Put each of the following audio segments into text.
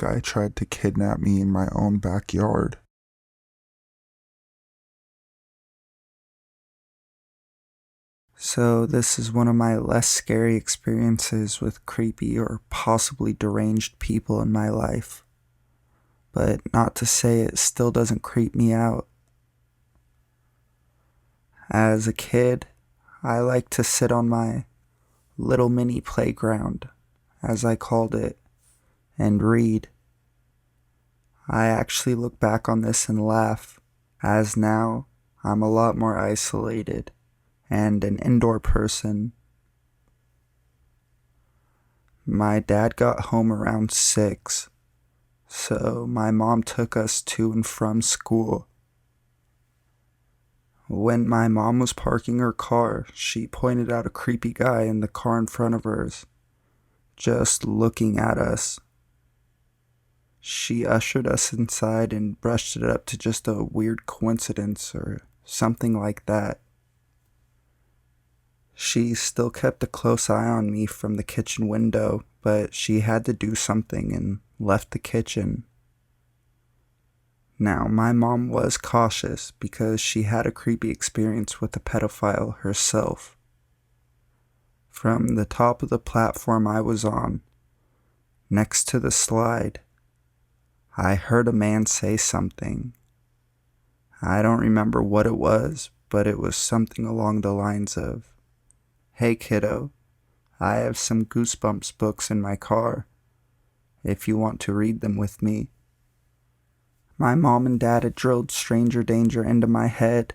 guy tried to kidnap me in my own backyard. So, this is one of my less scary experiences with creepy or possibly deranged people in my life. But not to say it still doesn't creep me out. As a kid, I liked to sit on my little mini playground, as I called it, and read. I actually look back on this and laugh, as now I'm a lot more isolated and an indoor person. My dad got home around 6, so my mom took us to and from school. When my mom was parking her car, she pointed out a creepy guy in the car in front of hers, just looking at us. She ushered us inside and brushed it up to just a weird coincidence or something like that. She still kept a close eye on me from the kitchen window, but she had to do something and left the kitchen. Now, my mom was cautious because she had a creepy experience with a pedophile herself. From the top of the platform I was on, next to the slide, I heard a man say something. I don't remember what it was, but it was something along the lines of, "Hey kiddo, I have some Goosebumps books in my car, if you want to read them with me." My mom and dad had drilled stranger danger into my head,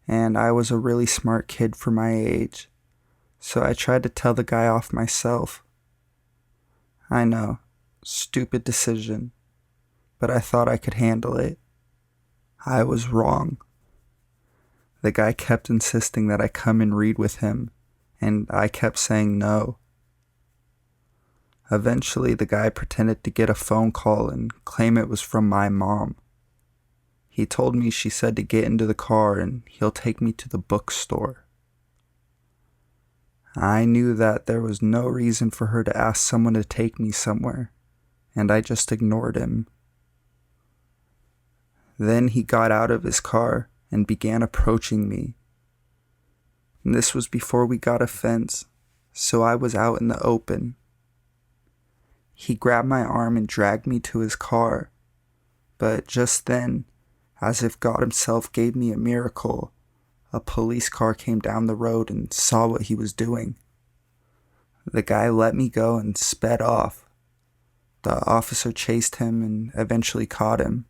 and I was a really smart kid for my age, so I tried to tell the guy off myself. I know, stupid decision, but I thought I could handle it. I was wrong. The guy kept insisting that I come and read with him, and I kept saying no. Eventually, the guy pretended to get a phone call and claim it was from my mom. He told me she said to get into the car and he'll take me to the bookstore. I knew that there was no reason for her to ask someone to take me somewhere, and I just ignored him. Then he got out of his car and began approaching me. And this was before we got a fence, so I was out in the open. He grabbed my arm and dragged me to his car, but just then, as if God himself gave me a miracle, a police car came down the road and saw what he was doing. The guy let me go and sped off. The officer chased him and eventually caught him.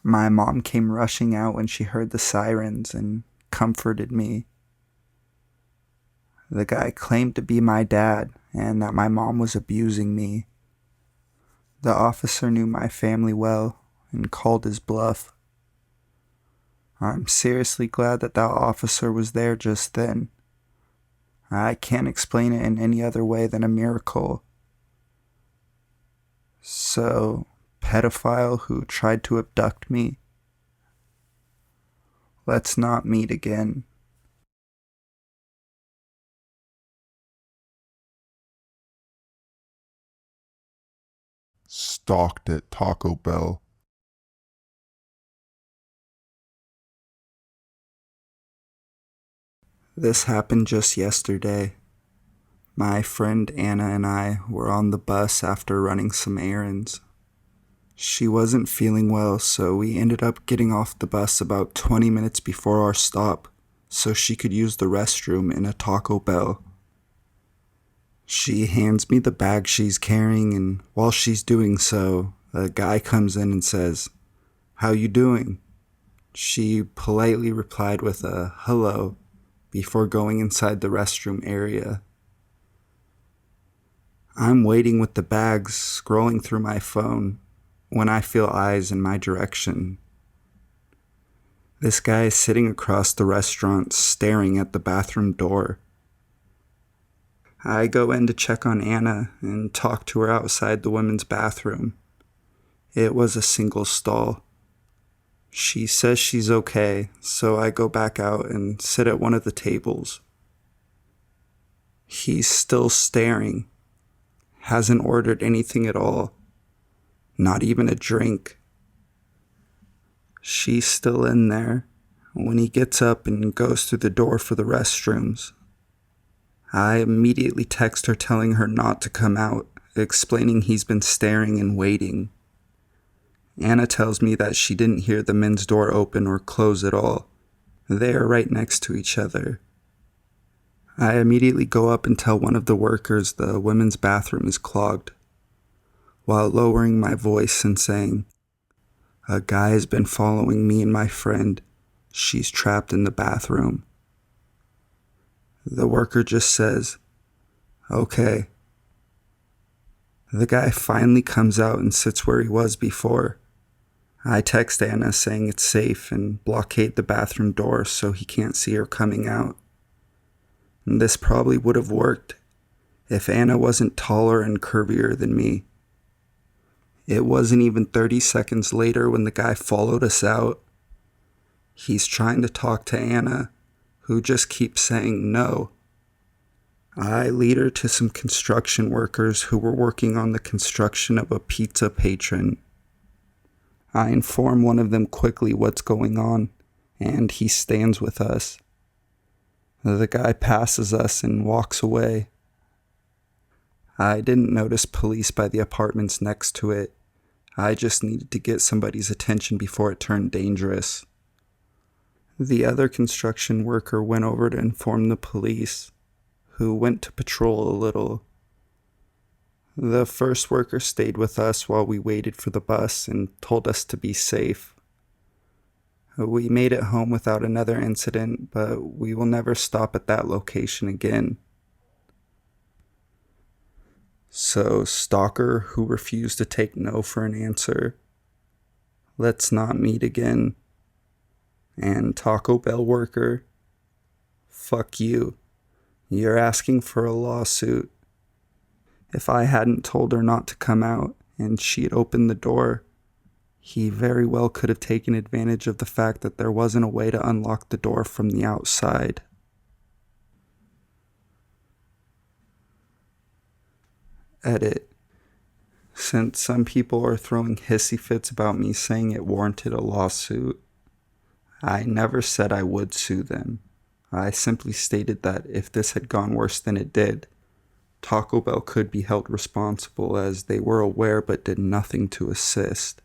My mom came rushing out when she heard the sirens and comforted me. The guy claimed to be my dad and that my mom was abusing me. The officer knew my family well and called his bluff. I'm seriously glad that officer was there just then. I can't explain it in any other way than a miracle. So, pedophile who tried to abduct me, let's not meet again. Stalked at Taco Bell. This happened just yesterday. My friend Anna and I were on the bus after running some errands. She wasn't feeling well, so we ended up getting off the bus about 20 minutes before our stop so she could use the restroom in a Taco Bell. She hands me the bag she's carrying, and while she's doing so, a guy comes in and says, "How you doing?" She politely replied with a hello before going inside the restroom area. I'm waiting with the bags, scrolling through my phone, when I feel eyes in my direction. This guy is sitting across the restaurant staring at the bathroom door. I go in to check on Anna and talk to her outside the women's bathroom. It was a single stall. She says she's okay, so I go back out and sit at one of the tables. He's still staring, hasn't ordered anything at all, Not even a drink. She's still in there when he gets up and goes through the door for the restrooms. I immediately text her telling her not to come out, explaining he's been staring and waiting. Anna tells me that she didn't hear the men's door open or close at all. They are right next to each other. I immediately go up and tell one of the workers the women's bathroom is clogged, while lowering my voice and saying, "A guy has been following me and my friend. She's trapped in the bathroom." The worker just says, "Okay." The guy finally comes out and sits where he was before. I text Anna saying it's safe and blockade the bathroom door so he can't see her coming out. And this probably would have worked if Anna wasn't taller and curvier than me. It wasn't even 30 seconds later when the guy followed us out. He's trying to talk to Anna, who just keeps saying no. I lead her to some construction workers who were working on the construction of a pizza patron. I inform one of them quickly what's going on, and he stands with us. The guy passes us and walks away. I didn't notice police by the apartments next to it. I just needed to get somebody's attention before it turned dangerous. The other construction worker went over to inform the police, who went to patrol a little. The first worker stayed with us while we waited for the bus and told us to be safe. We made it home without another incident, but we will never stop at that location again. So, stalker who refused to take no for an answer, let's not meet again. And Taco Bell worker, fuck you. You're asking for a lawsuit. If I hadn't told her not to come out and she had opened the door, he very well could have taken advantage of the fact that there wasn't a way to unlock the door from the outside. Edit. Since some people are throwing hissy fits about me saying it warranted a lawsuit, I never said I would sue them. I simply stated that if this had gone worse than it did, Taco Bell could be held responsible as they were aware but did nothing to assist.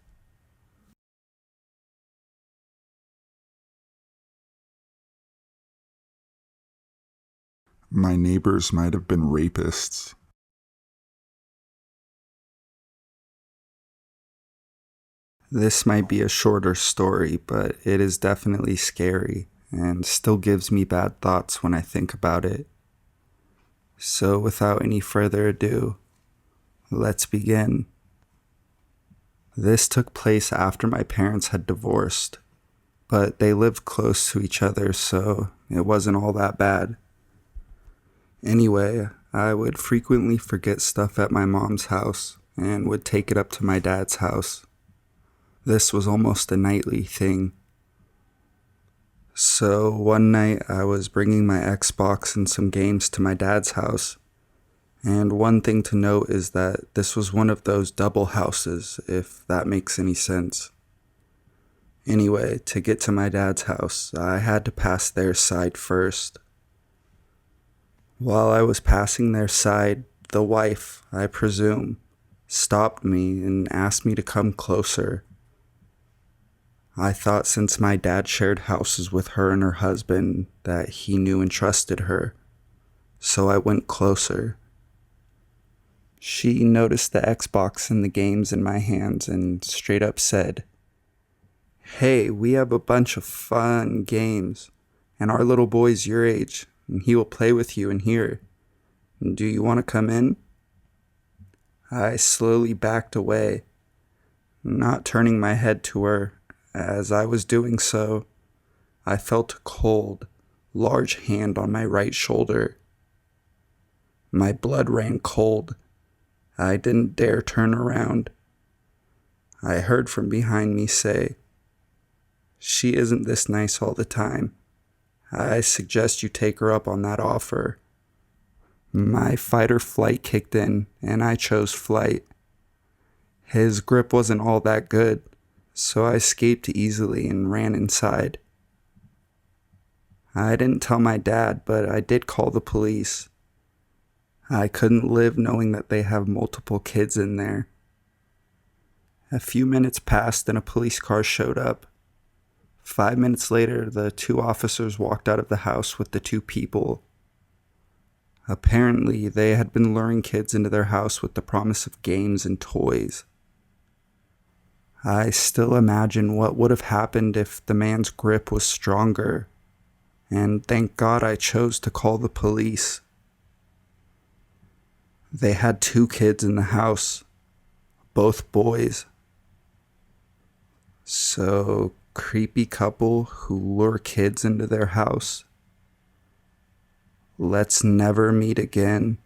My neighbors might have been rapists. This might be a shorter story, but it is definitely scary and still gives me bad thoughts when I think about it. So without any further ado, let's begin. This took place after my parents had divorced, but they lived close to each other, so it wasn't all that bad. Anyway, I would frequently forget stuff at my mom's house and would take it up to my dad's house. This was almost a nightly thing. So one night I was bringing my Xbox and some games to my dad's house. And one thing to note is that this was one of those double houses, if that makes any sense. Anyway, to get to my dad's house, I had to pass their side first. While I was passing their side, the wife, I presume, stopped me and asked me to come closer. I thought since my dad shared houses with her and her husband that he knew and trusted her, so I went closer. She noticed the Xbox and the games in my hands and straight up said, "Hey, we have a bunch of fun games, and our little boy's your age, and he will play with you in here. Do you want to come in?" I slowly backed away, not turning my head to her. As I was doing so, I felt a cold, large hand on my right shoulder. My blood ran cold. I didn't dare turn around. I heard from behind me say, "She isn't this nice all the time. I suggest you take her up on that offer." My fight or flight kicked in, and I chose flight. His grip wasn't all that good, so I escaped easily and ran inside. I didn't tell my dad, but I did call the police. I couldn't live knowing that they have multiple kids in there. A few minutes passed and a police car showed up. 5 minutes later, the two officers walked out of the house with the two people. Apparently, they had been luring kids into their house with the promise of games and toys. I still imagine what would have happened if the man's grip was stronger, and thank God I chose to call the police. They had two kids in the house, both boys. So, creepy couple who lure kids into their house. Let's never meet again.